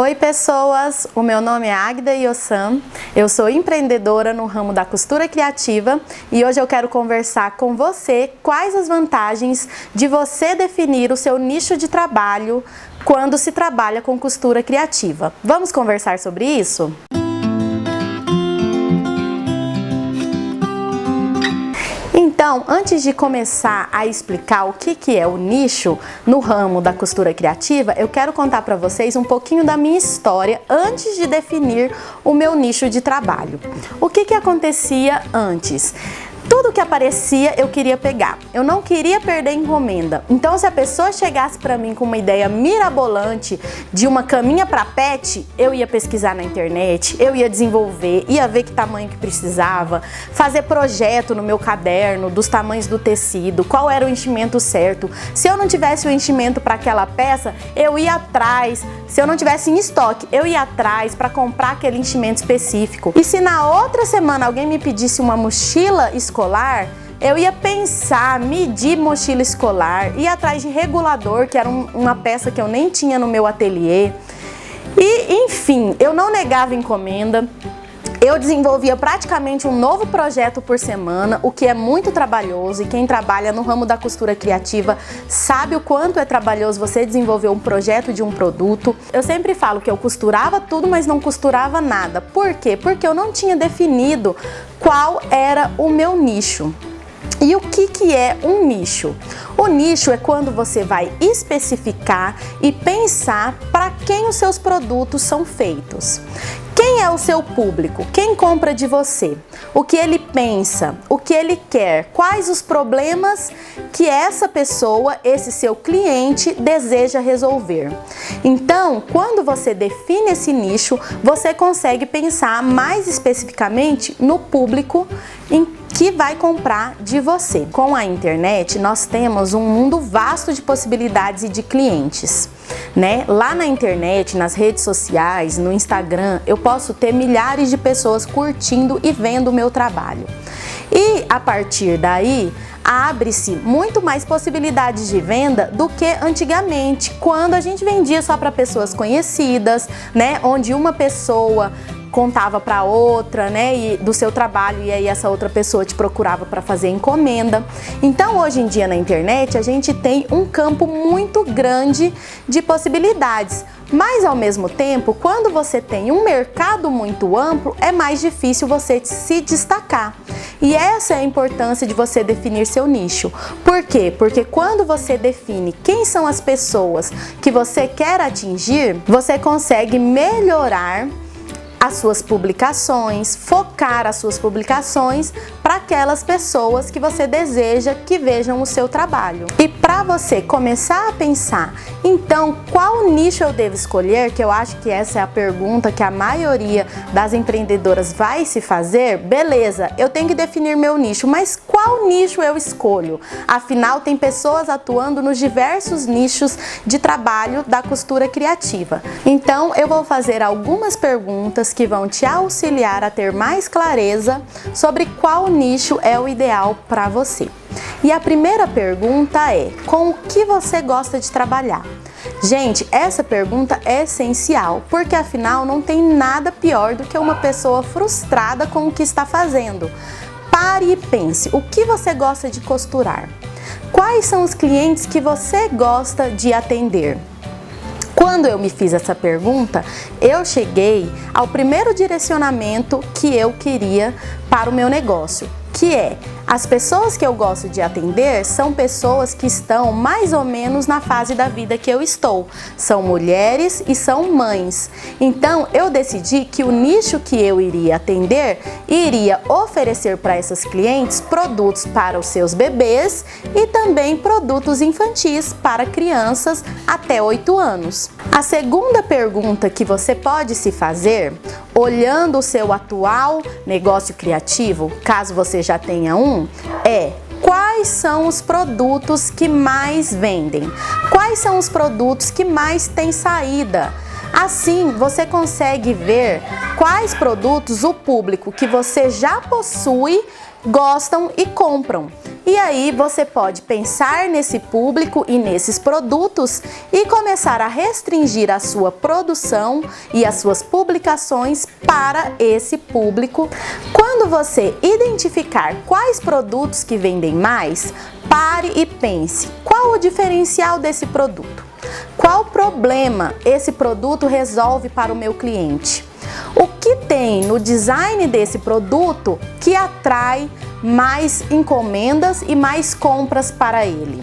Oi pessoas, o meu nome é Agda Iosan, eu sou empreendedora no ramo da costura criativa e hoje eu quero conversar com você quais as vantagens de você definir o seu nicho de trabalho quando se trabalha com costura criativa. Vamos conversar sobre isso? Então, antes de começar a explicar o que é o nicho no ramo da costura criativa, eu quero contar para vocês um pouquinho da minha história antes de definir o meu nicho de trabalho. O que acontecia antes? Tudo que aparecia eu queria pegar, eu não queria perder encomenda. Então se a pessoa chegasse para mim com uma ideia mirabolante de uma caminha para pet, eu ia pesquisar na internet, eu ia desenvolver, ia ver que tamanho que precisava, fazer projeto no meu caderno dos tamanhos do tecido, qual era o enchimento certo. Se eu não tivesse o enchimento para aquela peça, eu ia atrás. Se eu não tivesse em estoque, eu ia atrás para comprar aquele enchimento específico. E se na outra semana alguém me pedisse uma mochila escolar, eu ia pensar, medir mochila escolar, ir atrás de regulador, que era uma peça que eu nem tinha no meu ateliê. E, enfim, eu não negava encomenda. Eu desenvolvia praticamente um novo projeto por semana, o que é muito trabalhoso, e quem trabalha no ramo da costura criativa sabe o quanto é trabalhoso você desenvolver um projeto de um produto. Eu sempre falo que eu costurava tudo, mas não costurava nada. Por quê? Porque eu não tinha definido qual era o meu nicho. E o que é um nicho? O nicho é quando você vai especificar e pensar para quem os seus produtos são feitos. Quem é o seu público? Quem compra de você? O que ele pensa? O que ele quer? Quais os problemas que essa pessoa, esse seu cliente, deseja resolver? Então, quando você define esse nicho, você consegue pensar mais especificamente no público que vai comprar de você. Com a internet, nós temos um mundo vasto de possibilidades e de clientes, né? Lá na internet, nas redes sociais, no Instagram, eu posso ter milhares de pessoas curtindo e vendo o meu trabalho. E a partir daí, abre-se muito mais possibilidades de venda do que antigamente, quando a gente vendia só para pessoas conhecidas, né? Onde uma pessoa contava para outra, né, e do seu trabalho, e aí essa outra pessoa te procurava para fazer encomenda. Então, hoje em dia na internet, a gente tem um campo muito grande de possibilidades. Mas ao mesmo tempo, quando você tem um mercado muito amplo, é mais difícil você se destacar. E essa é a importância de você definir seu nicho. Por quê? Porque quando você define quem são as pessoas que você quer atingir, você consegue melhorar as suas publicações, focar as suas publicações para aquelas pessoas que você deseja que vejam o seu trabalho. E para você começar a pensar, então, qual nicho eu devo escolher, que eu acho que essa é a pergunta que a maioria das empreendedoras vai se fazer, beleza, eu tenho que definir meu nicho, mas qual nicho eu escolho? Afinal, tem pessoas atuando nos diversos nichos de trabalho da costura criativa. Então, eu vou fazer algumas perguntas que vão te auxiliar a ter mais clareza sobre qual nicho é o ideal para você. E a primeira pergunta é: com o que você gosta de trabalhar? Gente, essa pergunta é essencial, porque afinal não tem nada pior do que uma pessoa frustrada com o que está fazendo. Pare e pense, o que você gosta de costurar? Quais são os clientes que você gosta de atender? Quando eu me fiz essa pergunta, eu cheguei ao primeiro direcionamento que eu queria para o meu negócio, que é: as pessoas que eu gosto de atender são pessoas que estão mais ou menos na fase da vida que eu estou. São mulheres e são mães. Então, eu decidi que o nicho que eu iria atender iria oferecer para essas clientes produtos para os seus bebês e também produtos infantis para crianças até 8 anos. A segunda pergunta que você pode se fazer, olhando o seu atual negócio criativo, caso você já tenha um, é: quais são os produtos que mais vendem? Quais são os produtos que mais têm saída? Assim, você consegue ver quais produtos o público que você já possui gostam e compram. E aí você pode pensar nesse público e nesses produtos e começar a restringir a sua produção e as suas publicações para esse público. Quando você identificar quais produtos que vendem mais, pare e pense: qual o diferencial desse produto? Qual problema esse produto resolve para o meu cliente? O que tem no design desse produto que atrai mais encomendas e mais compras para ele?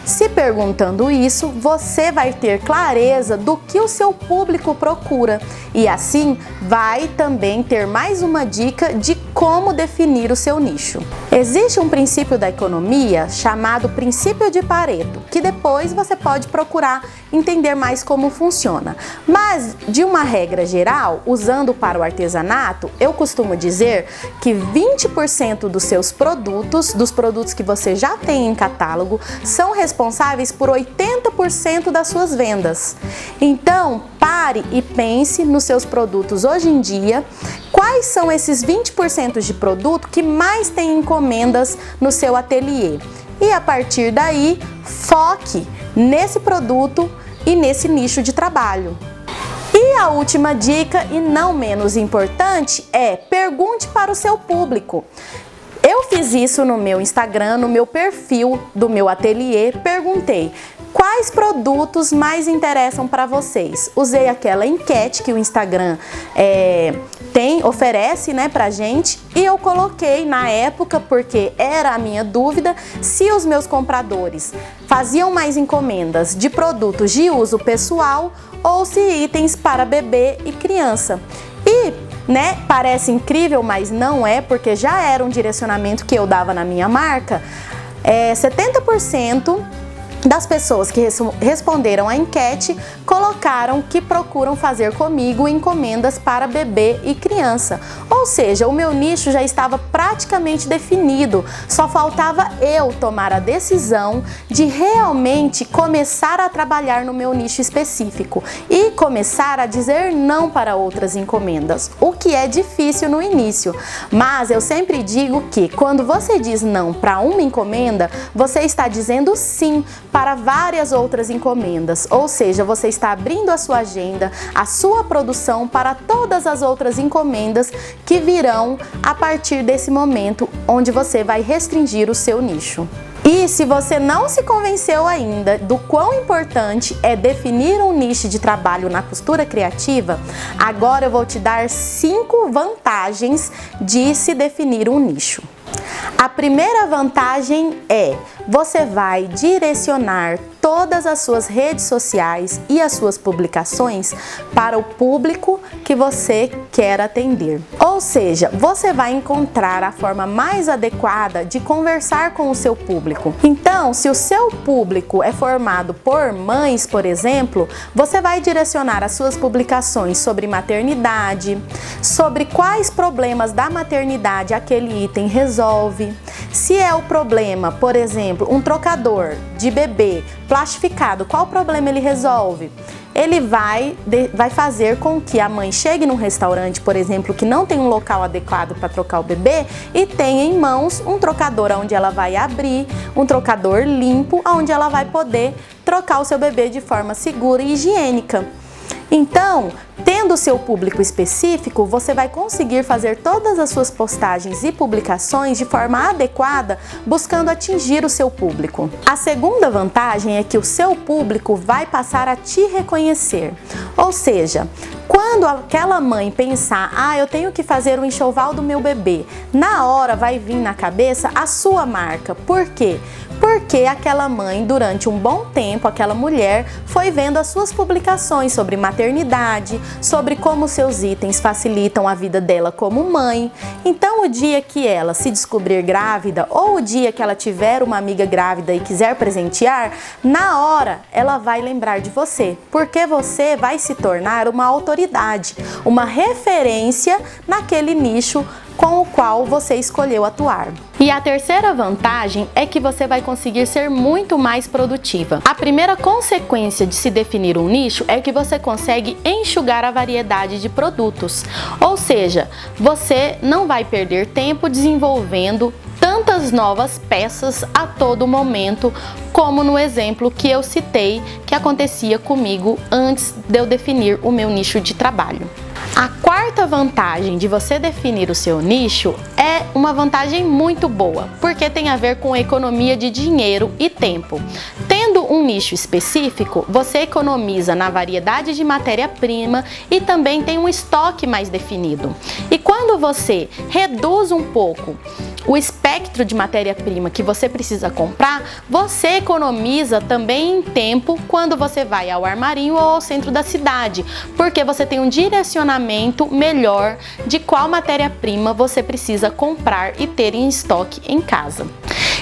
Se perguntando isso, você vai ter clareza do que o seu público procura e assim vai também ter mais uma dica de como definir o seu nicho. Existe um princípio da economia chamado princípio de Pareto, que depois você pode procurar entender mais como funciona. Mas, de uma regra geral, usando para o artesanato, eu costumo dizer que 20% dos seus produtos, dos produtos que você já tem em catálogo, são responsáveis por 80% das suas vendas. Então, pare e pense nos seus produtos hoje em dia. Quais são esses 20% de produto que mais tem encomendas no seu ateliê? E a partir daí, foque nesse produto e nesse nicho de trabalho. E a última dica, e não menos importante, é: pergunte para o seu público. Eu fiz isso no meu Instagram, no meu perfil do meu ateliê, perguntei: quais produtos mais interessam para vocês? Usei aquela enquete que o Instagram oferece, né, pra gente, e eu coloquei na época, porque era a minha dúvida, se os meus compradores faziam mais encomendas de produtos de uso pessoal ou se itens para bebê e criança. E parece incrível, mas não é, porque já era um direcionamento que eu dava na minha marca. 70% das pessoas que responderam à enquete colocaram que procuram fazer comigo encomendas para bebê e criança. Ou seja, o meu nicho já estava praticamente definido, só faltava eu tomar a decisão de realmente começar a trabalhar no meu nicho específico e começar a dizer não para outras encomendas, o que é difícil no início. Mas eu sempre digo que quando você diz não para uma encomenda, você está dizendo sim para várias outras encomendas, ou seja, você está abrindo a sua agenda, a sua produção para todas as outras encomendas que virão a partir desse momento onde você vai restringir o seu nicho. E se você não se convenceu ainda do quão importante é definir um nicho de trabalho na costura criativa, agora eu vou te dar 5 vantagens de se definir um nicho. A primeira vantagem é: você vai direcionar todas as suas redes sociais e as suas publicações para o público que você quer atender. Ou seja, você vai encontrar a forma mais adequada de conversar com o seu público. Então, se o seu público é formado por mães, por exemplo, você vai direcionar as suas publicações sobre maternidade, sobre quais problemas da maternidade aquele item resolve. Se é o problema, por exemplo, um trocador de bebê plastificado, qual problema ele resolve? Ele vai fazer com que a mãe chegue num restaurante, por exemplo, que não tem um local adequado para trocar o bebê e tenha em mãos um trocador onde ela vai abrir, um trocador limpo, onde ela vai poder trocar o seu bebê de forma segura e higiênica. Então, tendo o seu público específico, você vai conseguir fazer todas as suas postagens e publicações de forma adequada, buscando atingir o seu público. A segunda vantagem é que o seu público vai passar a te reconhecer. Ou seja, quando aquela mãe pensar: eu tenho que fazer o enxoval do meu bebê, na hora vai vir na cabeça a sua marca. Por quê? Porque aquela mãe, durante um bom tempo, aquela mulher foi vendo as suas publicações sobre maternidade, sobre como seus itens facilitam a vida dela como mãe. Então, o dia que ela se descobrir grávida ou o dia que ela tiver uma amiga grávida e quiser presentear, na hora ela vai lembrar de você, porque você vai se tornar uma autoridade, uma referência naquele nicho com o qual você escolheu atuar. E a terceira vantagem é que você vai conseguir ser muito mais produtiva. A primeira consequência de se definir um nicho é que você consegue enxugar a variedade de produtos. Ou seja, você não vai perder tempo desenvolvendo tantas novas peças a todo momento, como no exemplo que eu citei que acontecia comigo antes de eu definir o meu nicho de trabalho. A quarta vantagem de você definir o seu nicho é uma vantagem muito boa, porque tem a ver com economia de dinheiro e tempo. Tendo um nicho específico, você economiza na variedade de matéria-prima e também tem um estoque mais definido. E quando você reduz um pouco o espectro de matéria-prima que você precisa comprar, você economiza também em tempo quando você vai ao armarinho ou ao centro da cidade, porque você tem um direcionamento melhor de qual matéria-prima você precisa comprar e ter em estoque em casa.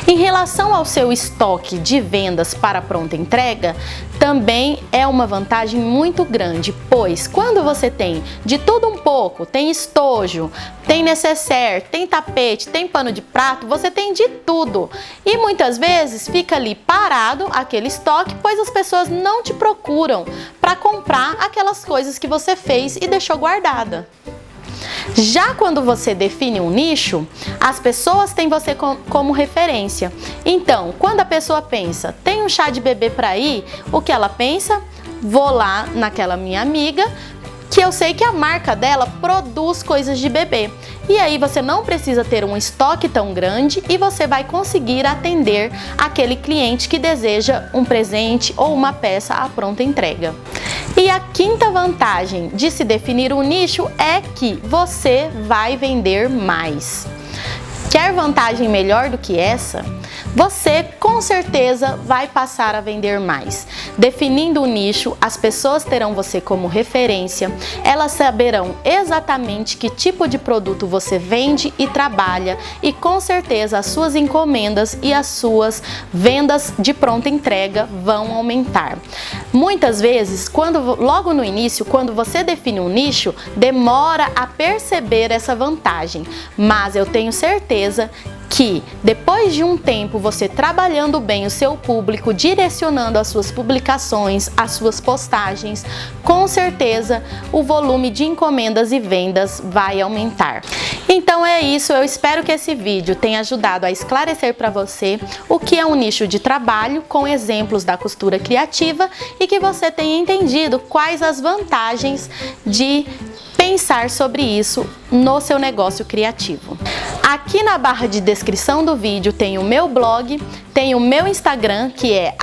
Em relação ao seu estoque de vendas para pronta entrega, também é uma vantagem muito grande, pois quando você tem de tudo um pouco, tem estojo, tem necessaire, tem tapete, tem pano de prato, você tem de tudo. E muitas vezes fica ali parado aquele estoque, pois as pessoas não te procuram para comprar aquelas coisas que você fez e deixou guardada. Já quando você define um nicho, as pessoas têm você como referência. Então, quando a pessoa pensa, tem um chá de bebê para ir, o que ela pensa? Vou lá naquela minha amiga, que eu sei que a marca dela produz coisas de bebê. E aí você não precisa ter um estoque tão grande e você vai conseguir atender aquele cliente que deseja um presente ou uma peça à pronta entrega. E a quinta vantagem de se definir um nicho é que você vai vender mais. Quer vantagem melhor do que essa? Você com certeza vai passar a vender mais. Definindo o nicho, as pessoas terão você como referência, elas saberão exatamente que tipo de produto você vende e trabalha e com certeza as suas encomendas e as suas vendas de pronta entrega vão aumentar. Muitas vezes, logo no início, quando você define um nicho, demora a perceber essa vantagem, mas eu tenho certeza que depois de um tempo você trabalhando bem o seu público, direcionando as suas publicações, as suas postagens, com certeza o volume de encomendas e vendas vai aumentar. Então é isso, eu espero que esse vídeo tenha ajudado a esclarecer para você o que é um nicho de trabalho com exemplos da costura criativa e que você tenha entendido quais as vantagens de pensar sobre isso no seu negócio criativo. Aqui na barra de descrição do vídeo tem o meu blog, tem o meu Instagram, que é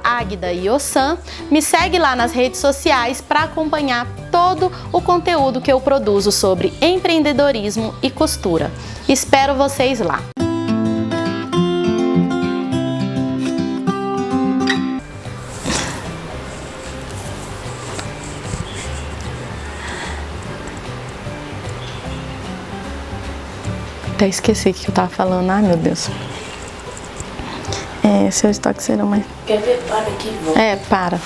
@agdaiosan. Me segue lá nas redes sociais para acompanhar todo o conteúdo que eu produzo sobre empreendedorismo e costura. Espero vocês lá! Até esqueci o que eu tava falando. Ai, meu Deus. Seu estoque será mais... Quer ver? Para aqui, vou. Para.